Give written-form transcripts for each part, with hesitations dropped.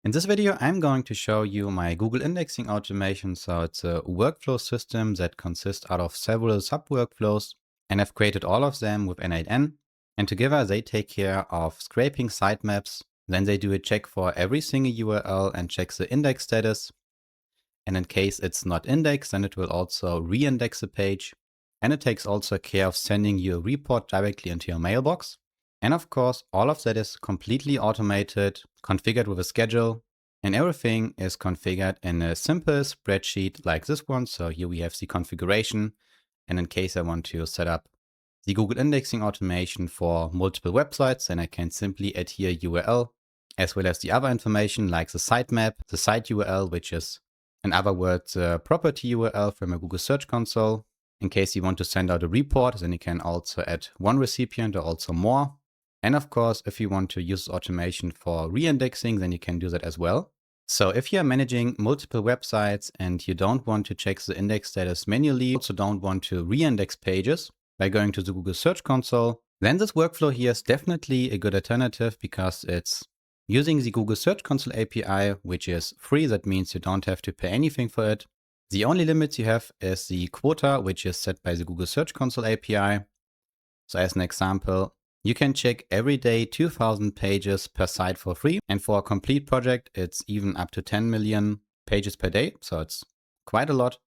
In this video, I'm going to show you my Google indexing automation. So it's a workflow system that consists out of several sub-workflows, and I've created all of them with n8n. And together they take care of scraping sitemaps. Then they do a check for every single URL and checks the index status. And in case it's not indexed, then it will also re-index the page. And it takes also care of sending you a report directly into your mailbox. And of course, all of that is completely automated, configured with a schedule, and everything is configured in a simple spreadsheet like this one. So here we have the configuration. And in case I want to set up the Google indexing automation for multiple websites, then I can simply add here URL, as well as the other information like the sitemap, the site URL, which is in other words, property URL from a Google Search Console. In case you want to send out a report, then you can also add one recipient or also more. And of course, if you want to use automation for re-indexing, then you can do that as well. So if you're managing multiple websites and you don't want to check the index status manually, also don't want to re-index pages by going to the Google Search Console, then this workflow here is definitely a good alternative because it's using the Google Search Console API, which is free. That means you don't have to pay anything for it. The only limits you have is the quota, which is set by the Google Search Console API. So as an example, you can check every day 2000 pages per site for free. And for a complete project, it's even up to 10 million pages per day. So it's quite a lot.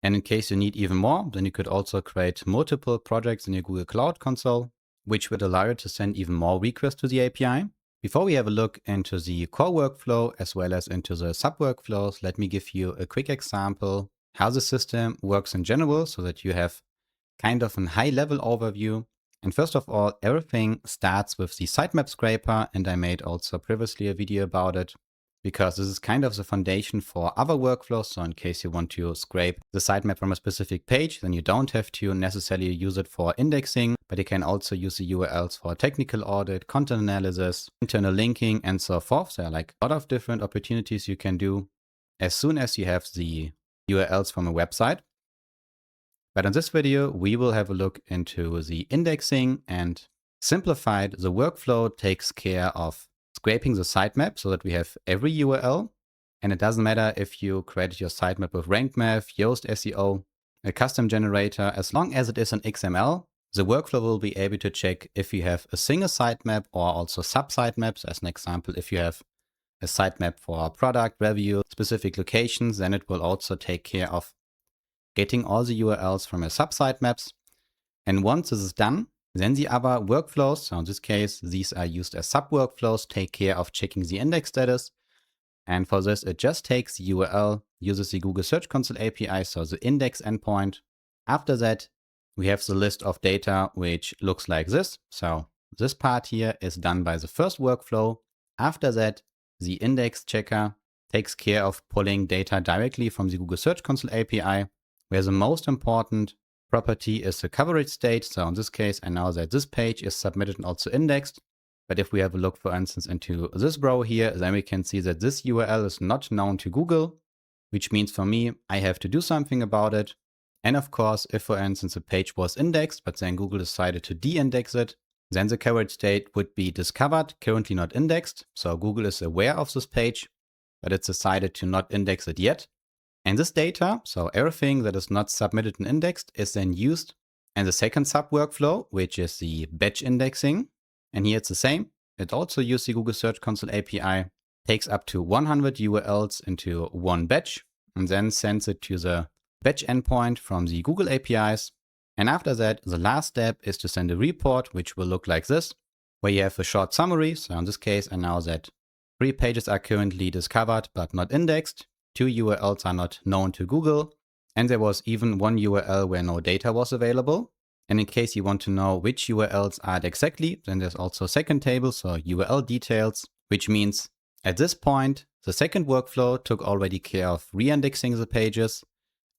And in case you need even more, then you could also create multiple projects in your Google Cloud Console, which would allow you to send even more requests to the API. Before we have a look into the core workflow as well as into the sub-workflows, let me give you a quick example how the system works in general so that you have kind of a high-level overview. And first of all, everything starts with the sitemap scraper, and I made also previously a video about it because this is kind of the foundation for other workflows. So in case you want to scrape the sitemap from a specific page, then you don't have to necessarily use it for indexing, but you can also use the URLs for technical audit, content analysis, internal linking, and so forth. There are like a lot of different opportunities you can do as soon as you have the URLs from a website. But in this video, we will have a look into the indexing, and simplified, the workflow takes care of scraping the sitemap so that we have every URL. And it doesn't matter if you created your sitemap with Rank Math, Yoast SEO, a custom generator, as long as it is an XML, the workflow will be able to check if you have a single sitemap or also sub-sitemaps. As an example, if you have a sitemap for product, review, specific locations, then it will also take care of getting all the URLs from your sub-sitemaps. And once this is done, then the other workflows, so in this case, these are used as sub-workflows, take care of checking the index status. And for this, it just takes the URL, uses the Google Search Console API, so the index endpoint. After that, we have the list of data, which looks like this. So this part here is done by the first workflow. After that, the index checker takes care of pulling data directly from the Google Search Console API, where the most important property is the coverage state. So in this case, I know that this page is submitted and also indexed. But if we have a look, for instance, into this row here, then we can see that this URL is not known to Google, which means for me, I have to do something about it. And of course, if, for instance, a page was indexed, but then Google decided to de-index it, then the coverage state would be discovered, currently not indexed. So Google is aware of this page, but it's decided to not index it yet. And this data, so everything that is not submitted and indexed, is then used in the second sub-workflow, which is the batch indexing. And here it's the same. It also uses the Google Search Console API, takes up to 100 URLs into one batch, and then sends it to the batch endpoint from the Google APIs. And after that, the last step is to send a report, which will look like this, where you have a short summary. So in this case, I know that 3 pages are currently discovered but not indexed. 2 URLs are not known to Google, and there was even 1 URL where no data was available. And in case you want to know which URLs are it exactly, then there's also a second table, so URL details, which means at this point, the second workflow took already care of re-indexing the pages.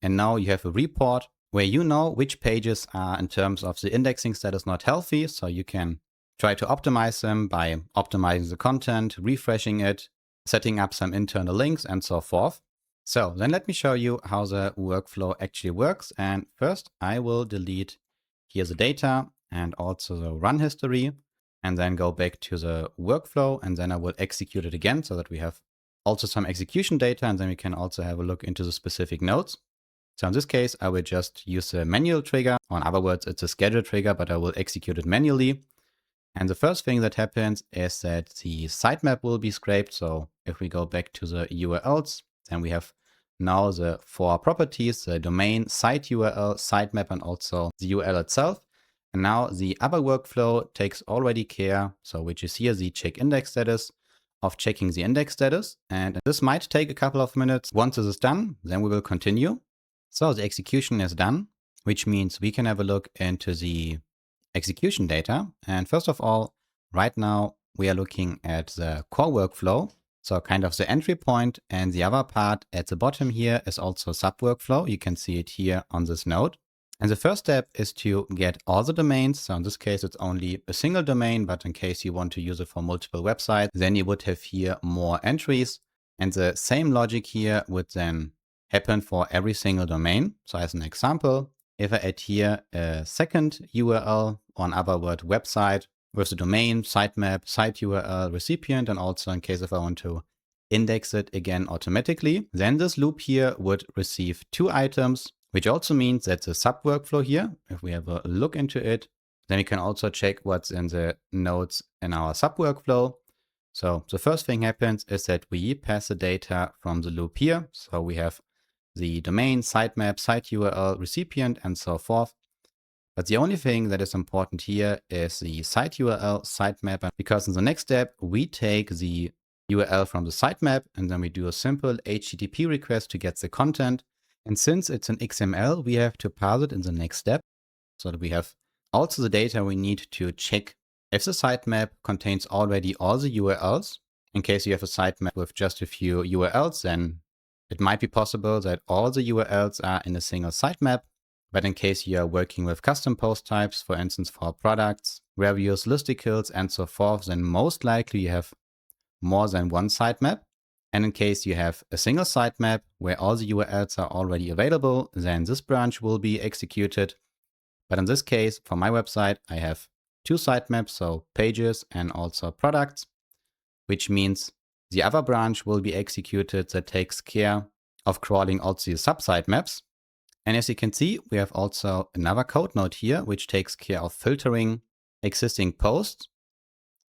And now you have a report where you know which pages are in terms of the indexing status not healthy. So you can try to optimize them by optimizing the content, refreshing it, setting up some internal links, and so forth. So then let me show you how the workflow actually works. And first I will delete here the data and also the run history, and then go back to the workflow, and then I will execute it again so that we have also some execution data, and then we can also have a look into the specific nodes. So in this case, I will just use a manual trigger, or in other words, it's a schedule trigger, but I will execute it manually. And the first thing that happens is that the sitemap will be scraped. So if we go back to the URLs, then we have now the 4 properties, the domain, site URL, sitemap, and also the URL itself. And now the other workflow takes already care, so which is here the check index status, of checking the index status. And this might take a couple of minutes. Once this is done, then we will continue. So the execution is done, which means we can have a look into the execution data. And first of all, right now we are looking at the core workflow. So kind of the entry point, and the other part at the bottom here is also sub workflow. You can see it here on this node. And the first step is to get all the domains. So in this case, it's only a single domain, but in case you want to use it for multiple websites, then you would have here more entries. And the same logic here would then happen for every single domain. So as an example, if I add here a second URL, or in other words, website with the domain, sitemap, site URL, recipient, and also in case if I want to index it again automatically, then this loop here would receive 2 items, which also means that the sub workflow here, if we have a look into it, then we can also check what's in the nodes in our sub workflow. So the first thing happens is that we pass the data from the loop here. So we have the domain, sitemap, site URL, recipient, and so forth. But the only thing that is important here is the site URL, sitemap, because in the next step, we take the URL from the sitemap, and then we do a simple HTTP request to get the content. And since it's an XML, we have to parse it in the next step, so that we have also the data we need to check if the sitemap contains already all the URLs. In case you have a sitemap with just a few URLs, then it might be possible that all the URLs are in a single sitemap. But in case you are working with custom post types, for instance, for products, reviews, listicles, and so forth, then most likely you have more than one sitemap. And in case you have a single sitemap where all the URLs are already available, then this branch will be executed. But in this case, for my website, I have 2 sitemaps, so pages and also products, which means the other branch will be executed that takes care of crawling also the sub-sitemaps. And as you can see, we have also another code node here, which takes care of filtering existing posts.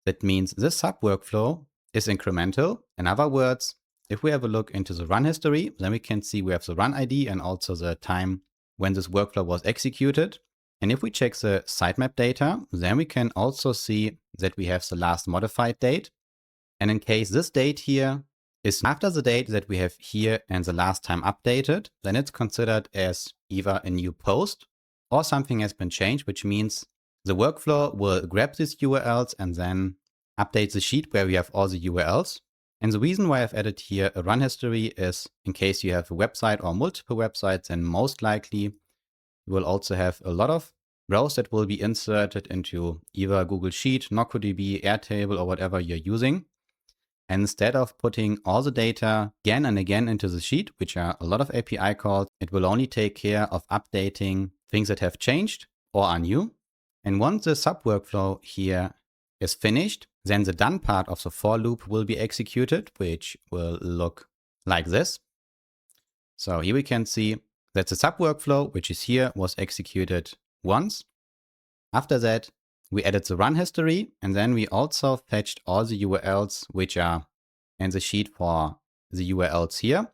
That means this sub workflow is incremental. In other words, if we have a look into the run history, then we can see we have the run ID and also the time when this workflow was executed. And if we check the sitemap data, then we can also see that we have the last modified date. And in case this date here is after the date that we have here and the last time updated, then it's considered as either a new post or something has been changed, which means the workflow will grab these URLs and then update the sheet where we have all the URLs. And the reason why I've added here a run history is in case you have a website or multiple websites, then most likely you will also have a lot of rows that will be inserted into either Google Sheet, NocoDB, Airtable, or whatever you're using. And instead of putting all the data again and again into the sheet, which are a lot of API calls, it will only take care of updating things that have changed or are new. And once the sub workflow here is finished, then the done part of the for loop will be executed, which will look like this. So here we can see that the sub workflow, which is here, was executed once. After that, we added the run history, and then we also fetched all the URLs which are in the sheet for the URLs here.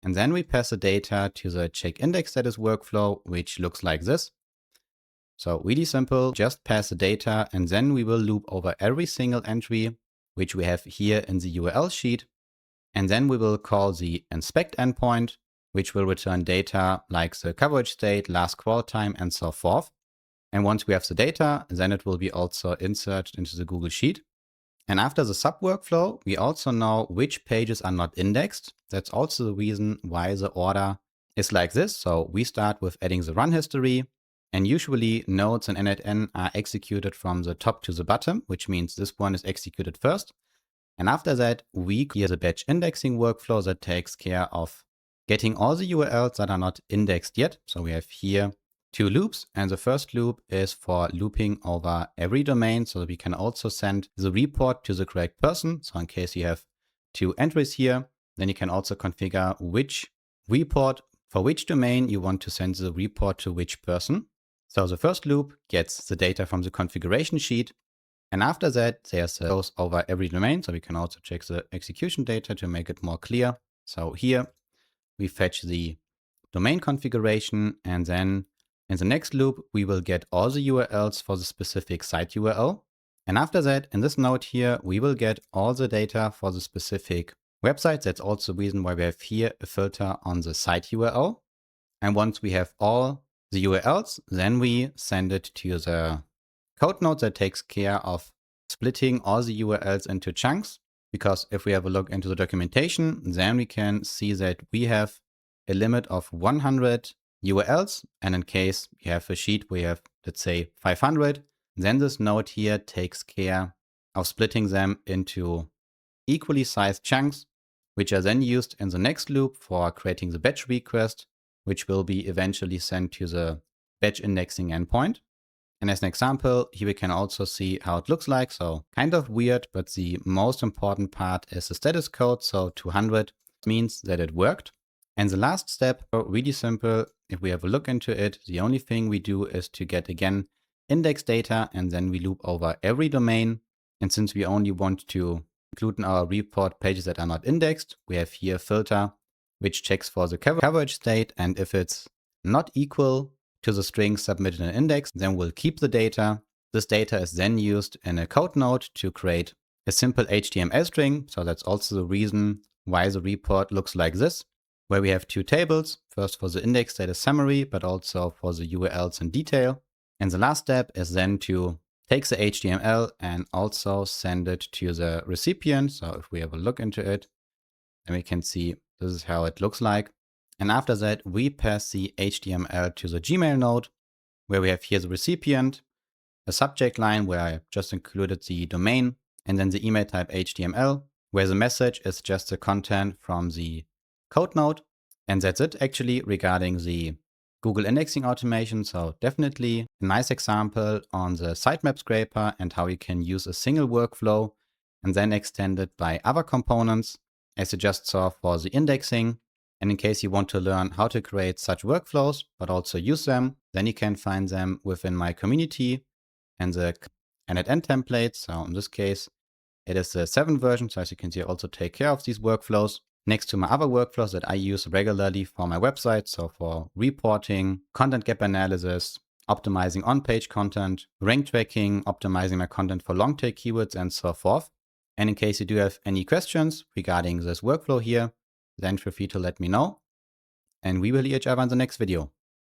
And then we pass the data to the check index status workflow, which looks like this. So really simple, just pass the data, and then we will loop over every single entry, which we have here in the URL sheet. And then we will call the inspect endpoint, which will return data like the coverage state, last crawl time, and so forth. And once we have the data, then it will be also inserted into the Google Sheet. And after the sub workflow, we also know which pages are not indexed. That's also the reason why the order is like this. So we start with adding the run history, and usually nodes in n8n are executed from the top to the bottom, which means this one is executed first. And after that, we create the batch indexing workflow that takes care of getting all the URLs that are not indexed yet. So we have here 2 loops, and the first loop is for looping over every domain so that we can also send the report to the correct person. So in case you have two entries here. Then you can also configure which report for which domain you want to send the report to which person. So the first loop gets the data from the configuration sheet. And after that, there's a goes over every domain. So we can also check the execution data to make it more clear. So here we fetch the domain configuration, and then in the next loop, we will get all the URLs for the specific site URL. And after that, in this node here, we will get all the data for the specific website. That's also the reason why we have here a filter on the site URL. And once we have all the URLs, then we send it to the code node that takes care of splitting all the URLs into chunks. Because if we have a look into the documentation, then we can see that we have a limit of 100 URLs. And in case you have a sheet where you have, let's say, 500, then this node here takes care of splitting them into equally sized chunks, which are then used in the next loop for creating the batch request, which will be eventually sent to the batch indexing endpoint. And as an example, here we can also see how it looks like. So kind of weird, but the most important part is the status code. So 200 means that it worked. And the last step, really simple. If we have a look into it, the only thing we do is to get again index data, and then we loop over every domain. And since we only want to include in our report pages that are not indexed, we have here a filter which checks for the coverage state. And if it's not equal to the string submitted in index, then we'll keep the data. This data is then used in a code node to create a simple HTML string. So that's also the reason why the report looks like this, where we have two tables, first for the index data summary, but also for the URLs in detail. And the last step is then to take the HTML and also send it to the recipient. So if we have a look into it, then we can see this is how it looks like. And after that, we pass the HTML to the Gmail node, where we have here the recipient, a subject line where I just included the domain, and then the email type HTML, where the message is just the content from the code node. And that's it actually regarding the Google indexing automation. So definitely a nice example on the sitemap scraper and how you can use a single workflow and then extend it by other components, as you just saw for the indexing. And in case you want to learn how to create such workflows, but also use them, then you can find them within my community and the n8n templates. So in this case, it is the 7th version. So as you can see, I also take care of these workflows next to my other workflows that I use regularly for my website. So for reporting, content gap analysis, optimizing on-page content, rank tracking, optimizing my content for long tail keywords, and so forth. And in case you do have any questions regarding this workflow here, then feel free to let me know. And we will see each other in the next video.